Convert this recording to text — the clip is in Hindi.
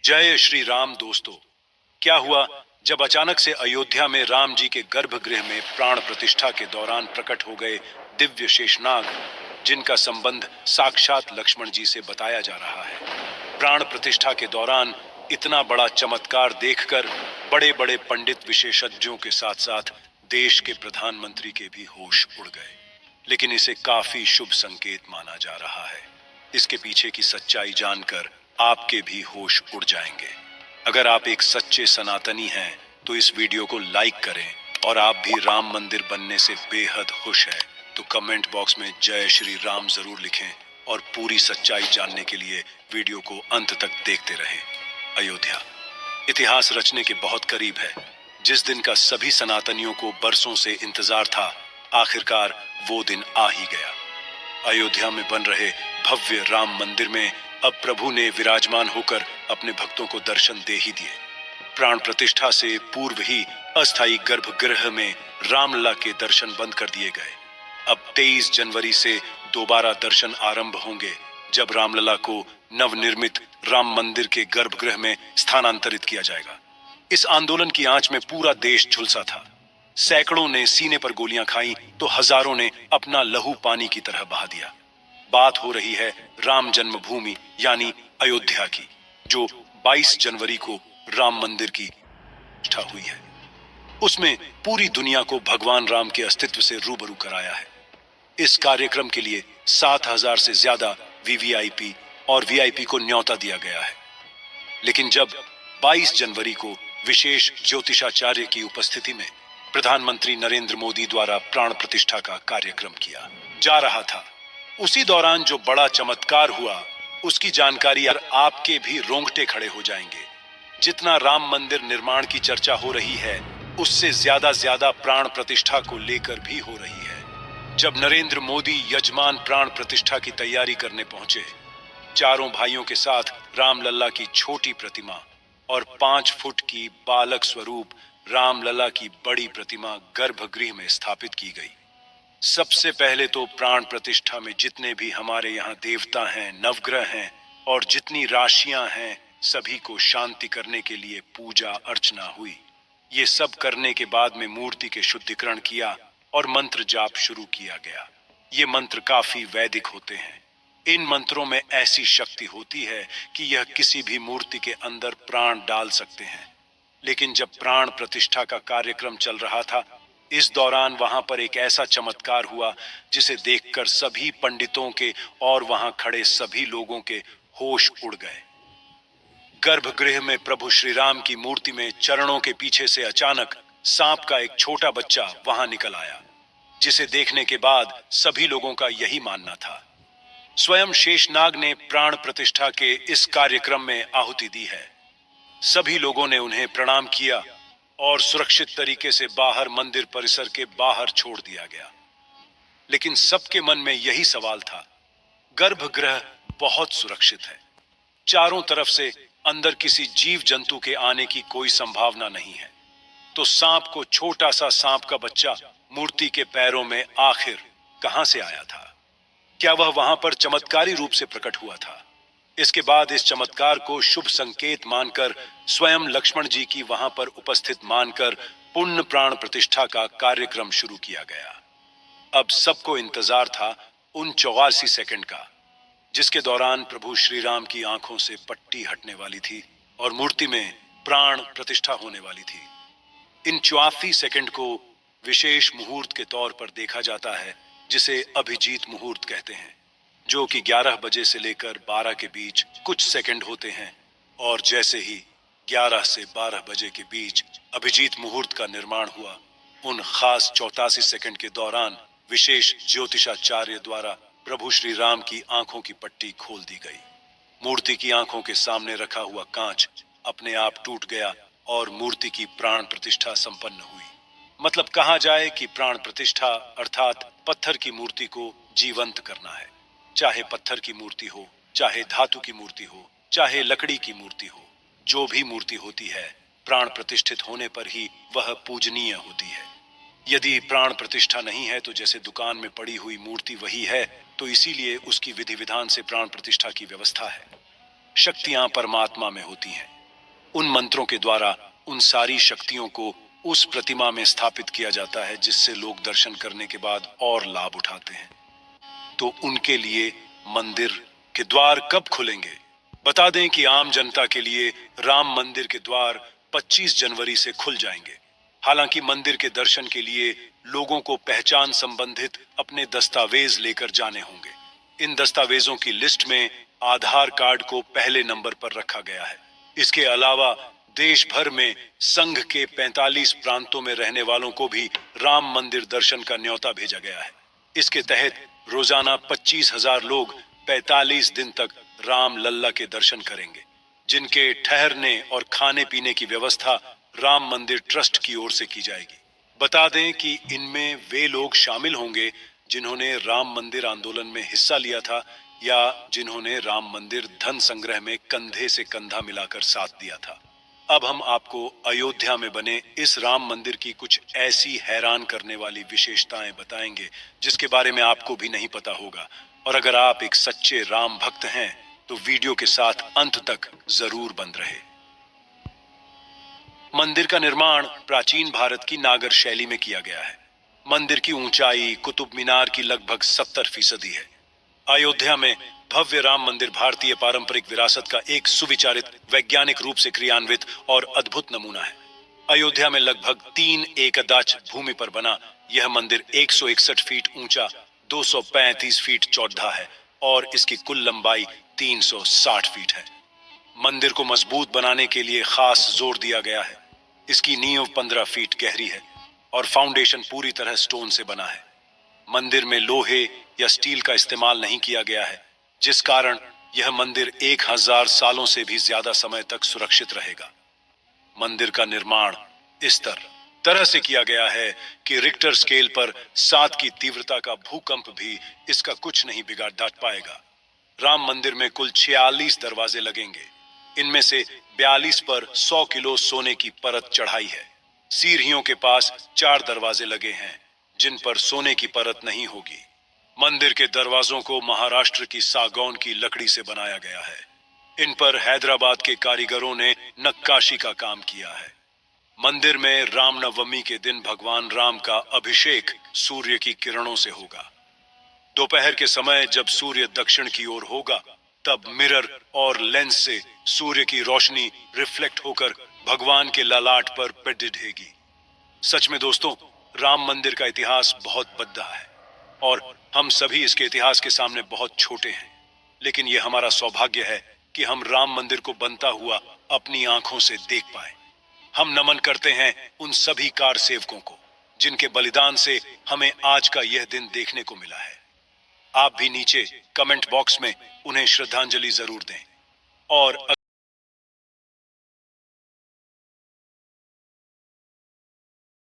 जय श्री राम दोस्तों। क्या हुआ जब अचानक से अयोध्या में राम जी के गर्भगृह में प्राण प्रतिष्ठा के दौरान प्रकट हो गए दिव्य शेषनाग, जिनका संबंध साक्षात लक्ष्मण जी से बताया जा रहा है। प्राण प्रतिष्ठा के दौरान इतना बड़ा चमत्कार देखकर बड़े बड़े पंडित विशेषज्ञों के साथ साथ देश के प्रधानमंत्री के भी होश उड़ गए। लेकिन इसे काफी शुभ संकेत माना जा रहा है। इसके पीछे की सच्चाई जानकर आपके भी होश उड़ जाएंगे। अगर आप एक सच्चे सनातनी हैं तो इस वीडियो को लाइक करें, और आप भी राम मंदिर बनने से बेहद खुश हैं तो कमेंट बॉक्स में जय श्री राम जरूर लिखें, और पूरी सच्चाई जानने के लिए वीडियो को अंत तक देखते रहें। अयोध्या इतिहास रचने के बहुत करीब है। जिस दिन का सभी सनातनियों को बरसों से इंतजार था, आखिरकार वो दिन आ ही गया। अयोध्या में बन रहे भव्य राम मंदिर में अब प्रभु ने विराजमान होकर अपने भक्तों को दर्शन दे ही दिए। प्राण प्रतिष्ठा से पूर्व ही अस्थायी गर्भगृह में रामलला के दर्शन बंद कर दिए गए। अब 23 जनवरी से दोबारा दर्शन आरंभ होंगे, जब रामलला को नवनिर्मित राम मंदिर के गर्भगृह में स्थानांतरित किया जाएगा। इस आंदोलन की आंच में पूरा देश झुलसा था। सैकड़ों ने सीने पर गोलियां खाई तो हजारों ने अपना लहू पानी की तरह बहा दिया। बात हो रही है राम जन्मभूमि यानी अयोध्या की, जो 22 जनवरी को राम मंदिर की प्रतिष्ठा हुई है। उसमें पूरी दुनिया को भगवान राम के अस्तित्व से रूबरू कराया है। इस कार्यक्रम के लिए 7,000 से ज्यादा वीवीआईपी और वीआईपी को न्योता दिया गया है। लेकिन जब 22 जनवरी को विशेष ज्योतिषाचार्य की उपस्थिति में प्रधानमंत्री नरेंद्र मोदी द्वारा प्राण प्रतिष्ठा का कार्यक्रम किया जा रहा था, उसी दौरान जो बड़ा चमत्कार हुआ उसकी जानकारी आपके भी रोंगटे खड़े हो जाएंगे। जितना राम मंदिर निर्माण की चर्चा हो रही है, उससे ज्यादा प्राण प्रतिष्ठा को लेकर भी हो रही है। जब नरेंद्र मोदी यजमान प्राण प्रतिष्ठा की तैयारी करने पहुंचे, चारों भाइयों के साथ रामलला की छोटी प्रतिमा और 5 फुट की बालक स्वरूप रामलला की बड़ी प्रतिमा गर्भगृह में स्थापित की गई। सबसे पहले तो प्राण प्रतिष्ठा में जितने भी हमारे यहाँ देवता हैं, नवग्रह हैं और जितनी राशियां हैं, सभी को शांति करने के लिए पूजा अर्चना हुई। ये सब करने के बाद में मूर्ति के शुद्धिकरण किया और मंत्र जाप शुरू किया गया। ये मंत्र काफी वैदिक होते हैं। इन मंत्रों में ऐसी शक्ति होती है कि यह किसी भी मूर्ति के अंदर प्राण डाल सकते हैं। लेकिन जब प्राण प्रतिष्ठा का कार्यक्रम चल रहा था, इस दौरान वहां पर एक ऐसा चमत्कार हुआ जिसे देखकर सभी पंडितों के और वहां खड़े सभी लोगों के होश उड़ गए। गर्भगृह में प्रभु श्री राम की मूर्ति में चरणों के पीछे से अचानक सांप का एक छोटा बच्चा वहां निकल आया, जिसे देखने के बाद सभी लोगों का यही मानना था। स्वयं शेषनाग ने प्राण प्रतिष्ठा के इस कार्यक्रम में आहुति दी है। सभी लोगों ने उन्हें प्रणाम किया और सुरक्षित तरीके से बाहर मंदिर परिसर के बाहर छोड़ दिया गया। लेकिन सबके मन में यही सवाल था, गर्भगृह बहुत सुरक्षित है, चारों तरफ से अंदर किसी जीव जंतु के आने की कोई संभावना नहीं है, तो सांप को छोटा सा सांप का बच्चा मूर्ति के पैरों में आखिर कहां से आया था? क्या वह वहां पर चमत्कारी रूप से प्रकट हुआ था? इसके बाद इस चमत्कार को शुभ संकेत मानकर स्वयं लक्ष्मण जी की वहां पर उपस्थित मानकर पुण्य प्राण प्रतिष्ठा का कार्यक्रम शुरू किया गया। अब सबको इंतजार था उन 84 सेकंड का, जिसके दौरान प्रभु श्री राम की आंखों से पट्टी हटने वाली थी और मूर्ति में प्राण प्रतिष्ठा होने वाली थी। इन 84 सेकंड को विशेष मुहूर्त के तौर पर देखा जाता है, जिसे अभिजीत मुहूर्त कहते हैं, जो कि 11 बजे से लेकर 12 के बीच कुछ सेकंड होते हैं। और जैसे ही 11 से 12 बजे के बीच अभिजीत मुहूर्त का निर्माण हुआ, उन खास 84 सेकंड के दौरान विशेष ज्योतिषाचार्य द्वारा प्रभु श्री राम की आंखों की पट्टी खोल दी गई। मूर्ति की आंखों के सामने रखा हुआ कांच अपने आप टूट गया और मूर्ति की प्राण प्रतिष्ठा संपन्न हुई। मतलब कहा जाए कि प्राण प्रतिष्ठा अर्थात पत्थर की मूर्ति को जीवंत करना है। चाहे पत्थर की मूर्ति हो, चाहे धातु की मूर्ति हो, चाहे लकड़ी की मूर्ति हो, जो भी मूर्ति होती है, प्राण प्रतिष्ठित होने पर ही वह पूजनीय होती है। यदि प्राण प्रतिष्ठा नहीं है तो जैसे दुकान में पड़ी हुई मूर्ति वही है, तो इसीलिए उसकी विधि विधान से प्राण प्रतिष्ठा की व्यवस्था है। शक्तियां परमात्मा में होती हैं। उन मंत्रों के द्वारा उन सारी शक्तियों को उस प्रतिमा में स्थापित किया जाता है, जिससे लोग दर्शन करने के बाद और लाभ उठाते हैं। तो उनके लिए मंदिर के द्वार कब खुलेंगे? बता दें कि आम जनता के लिए राम मंदिर के द्वार 25 जनवरी से खुल जाएंगे। हालांकि मंदिर के दर्शन के लिए लोगों को पहचान संबंधित अपने दस्तावेज लेकर जाने होंगे। इन दस्तावेजों की लिस्ट में आधार कार्ड को पहले नंबर पर रखा गया है। इसके अलावा देश भर में संघ के 45 प्रांतों में रहने वालों को भी राम मंदिर दर्शन का न्योता भेजा गया है। इसके तहत रोजाना 25,000 लोग 45 दिन तक राम लल्ला के दर्शन करेंगे, जिनके ठहरने और खाने पीने की व्यवस्था राम मंदिर ट्रस्ट की ओर से की जाएगी। बता दें कि इनमें वे लोग शामिल होंगे जिन्होंने राम मंदिर आंदोलन में हिस्सा लिया था या जिन्होंने राम मंदिर धन संग्रह में कंधे से कंधा मिलाकर साथ दिया था। अब हम आपको अयोध्या में बने इस राम मंदिर की कुछ ऐसी हैरान करने वाली विशेषताएं बताएंगे जिसके बारे में आपको भी नहीं पता होगा। और अगर आप एक सच्चे राम भक्त हैं तो वीडियो के साथ अंत तक जरूर बंद रहे। मंदिर का निर्माण प्राचीन भारत की नागर शैली में किया गया है। मंदिर की ऊंचाई कुतुब मीनार की लगभग 70% है। अयोध्या में भव्य राम मंदिर भारतीय पारंपरिक विरासत का एक सुविचारित, वैज्ञानिक रूप से क्रियान्वित और अद्भुत नमूना है। अयोध्या में लगभग 3 एकदाच भूमि पर बना यह मंदिर 161 फीट ऊंचा, 235 फीट चौड़ा है और इसकी कुल लंबाई 360 फीट है। मंदिर को मजबूत बनाने के लिए खास जोर दिया गया है। इसकी नींव 15 फीट गहरी है और फाउंडेशन पूरी तरह स्टोन से बना है। मंदिर में लोहे या स्टील का इस्तेमाल नहीं किया गया है, जिस कारण यह मंदिर 1000 सालों से भी ज्यादा समय तक सुरक्षित रहेगा। मंदिर का निर्माण इस तरह से किया गया है कि रिक्टर स्केल पर 7 की तीव्रता का भूकंप भी इसका कुछ नहीं बिगाड़ पाएगा। राम मंदिर में कुल 46 दरवाजे लगेंगे। इनमें से 42 पर 100 किलो सोने की परत चढ़ाई है। सीढ़ियों के पास 4 दरवाजे लगे हैं जिन पर सोने की परत नहीं होगी। मंदिर के दरवाजों को महाराष्ट्र की सागौन की लकड़ी से बनाया गया है। इन पर हैदराबाद के कारीगरों ने नक्काशी का काम किया है। मंदिर में रामनवमी के दिन भगवान राम का अभिषेक सूर्य की किरणों से होगा। दोपहर के समय जब सूर्य दक्षिण की ओर होगा, तब मिरर और लेंस से सूर्य की रोशनी रिफ्लेक्ट होकर भगवान के ललाट पर पड़ेगी। सच में दोस्तों, राम मंदिर का इतिहास बहुत बड़ा है और हम सभी इसके इतिहास के सामने बहुत छोटे हैं। लेकिन यह हमारा सौभाग्य है कि हम राम मंदिर को बनता हुआ अपनी आंखों से देख पाए। हम नमन करते हैं उन सभी कार सेवकों को जिनके बलिदान से हमें आज का यह दिन देखने को मिला है। आप भी नीचे कमेंट बॉक्स में उन्हें श्रद्धांजलि जरूर दें। और